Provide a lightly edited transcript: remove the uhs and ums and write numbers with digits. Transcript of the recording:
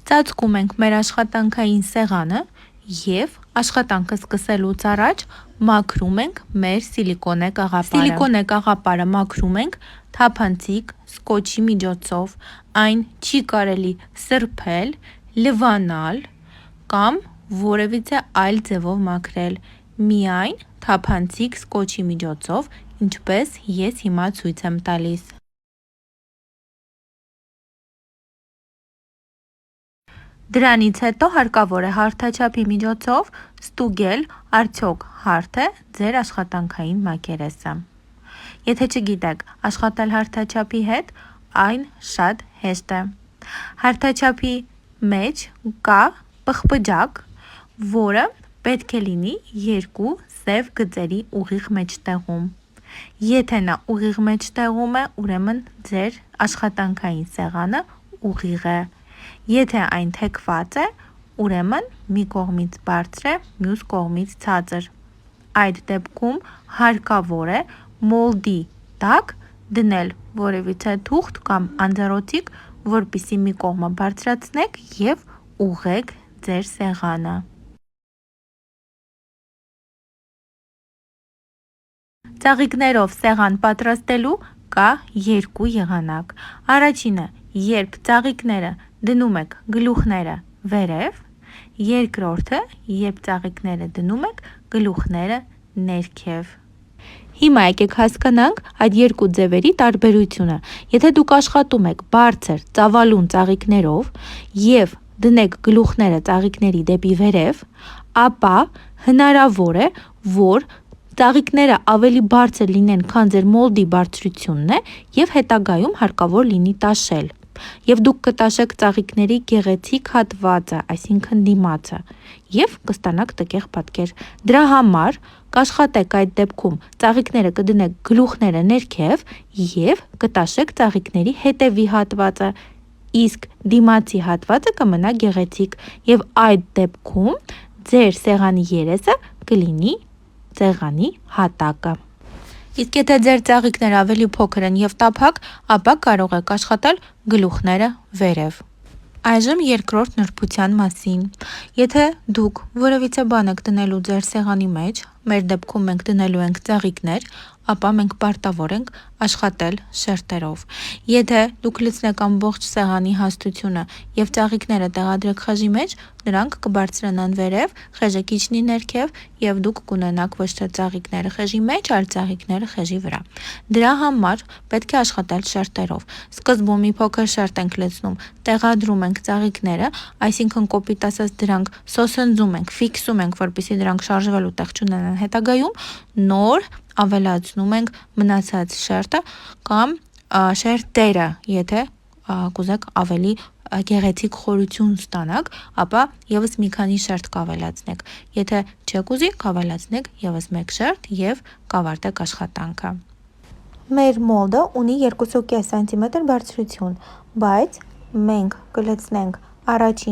Ծածկում ենք մեր աշխատանքային սեղանը և աշխատանքը սկսելուց առաջ մաքրում ենք մեր սիլիկոնե կաղապարը։ Սիլիկոնե կաղապարը մաքրում ենք թափանցիկ սկոտչի միջոցով, այն չի կարելի սրբել, լվանալ կամ որևիցե այլ ձևով մաքրել, միայն թափանցիկ սկոտչի միջոցով, ինչպես ես հիմա ցույց եմ տալիս։ Դրանից հետո հարկավոր է հարթաչափի միջոցով ստուգել արդյոք հարթ է ձեր աշխատանքային մակերեսը։ Եթե չգիտեք աշխատել հարթաչափի հետ, այն շատ հեշտ է։ Հարթաչափի մեջ կա պղպջակ, որը պետք է լինի երկու սև գծերի ուղիղ մեջտեղում։ Եթե նա ուղիղ մեջտեղում է, ուրեմն ձեր աշխատանքային սեղանը ուղիղ է։ Եթե այն թեքված է, ուրեմն մի կողմից բարձր է, մյուս կողմից ցածր։ Այդ դեպքում հարկավոր է մոլդի տակ դնել որևիցե թուղթ կամ անձեռնոցիկ, որպեսզի մի կողմը բարձրացնեք և ուղղեք ձեր սեղանը։ Ծաղիկներով սեղան պատրաստելու կա երկու եղանակ։ Առաջինը, երբ ծաղիկները դնում եք գլուխները վերև, երկրորդը, երբ ծաղիկները դնում եք գլուխները ներքև։ Հիմա եկեք հասկանանք այդ երկու ձևերի տարբերությունը։ Եթե դուք աշխատում եք բարձր ծավալուն ծաղիկներով և դնեք գլուխները ծաղիկների դեպի վերև, ապա հնարավոր է, որ ծաղիկները ավելի բարձր լինեն, քան ձեր մոլդի բարձրությունն է և հետագայում հարկավոր լինի տաշել։ Եվ դուք կտաշեք ծաղիկների գեղեցիկ հատվածը, այսինքն դիմացը, և կստանաք տգեղ պատկեր։ Դրա համար կաշխատեք այդ դեպքում ծաղիկները կդնեք գլուխները ներքև և կտաշեք ծաղիկների հետևի հատվածը, իսկ դիմացի հատվածը կմնա գեղեցիկ, և այդ դեպքում ձեր սեղանի երեսը կլինի սեղանի հատակը։ Իսկ եթե ձեր ծաղիկները ավելի փոքր են և տափակ, ապա կարող եք աշխատել գլուխները վերև։ Այժմ երկրորդ նրբության մասին։ Եթե դուք որևիցե բան եք դնելու ձեր սեղանի մեջ, մեր դեպքում մենք դնելու ենք ծաղիկներ, ապա մենք պարտավոր ենք աշխատել շերտերով։ Եթե դուք լցնեք ամբողջ սեղանի հաստությունը և ծաղիկները տեղադրեք խեժի մեջ, նրանք կբարձրանան վերև, խեժը կիջնի ներքև և դուք կունենաք ոչ թե ծաղիկները խեժի մեջ, այլ ծաղիկները խեժի վրա։ Դրա համար պետք է աշխատել շերտերով։ Սկզբում մի փոքր շերտ ենք լցնում, տեղադրում ենք ծաղիկները, այսինքն կոպիտ ասած դրանք սոսնձում ենք, ֆիքսում ենք, որպեսզի դրանք շարժվելու տեղ չունենան հետագայում, նոր ավելացնում ենք մնացած շերտը կամ շերտերը, եթե կուզեք ավելի գեղեցիկ խորություն ստանաք, ապա ևս մի քանի շերտ կավելացնեք։ Եթե չեք ուզի, կավելացնեք ևս մեկ շերտ և կավարտեք աշխատանքը։ Մեր մոլդը ունի 2.5 սմ բարձրություն, բայց մենք կլցնենք առաջին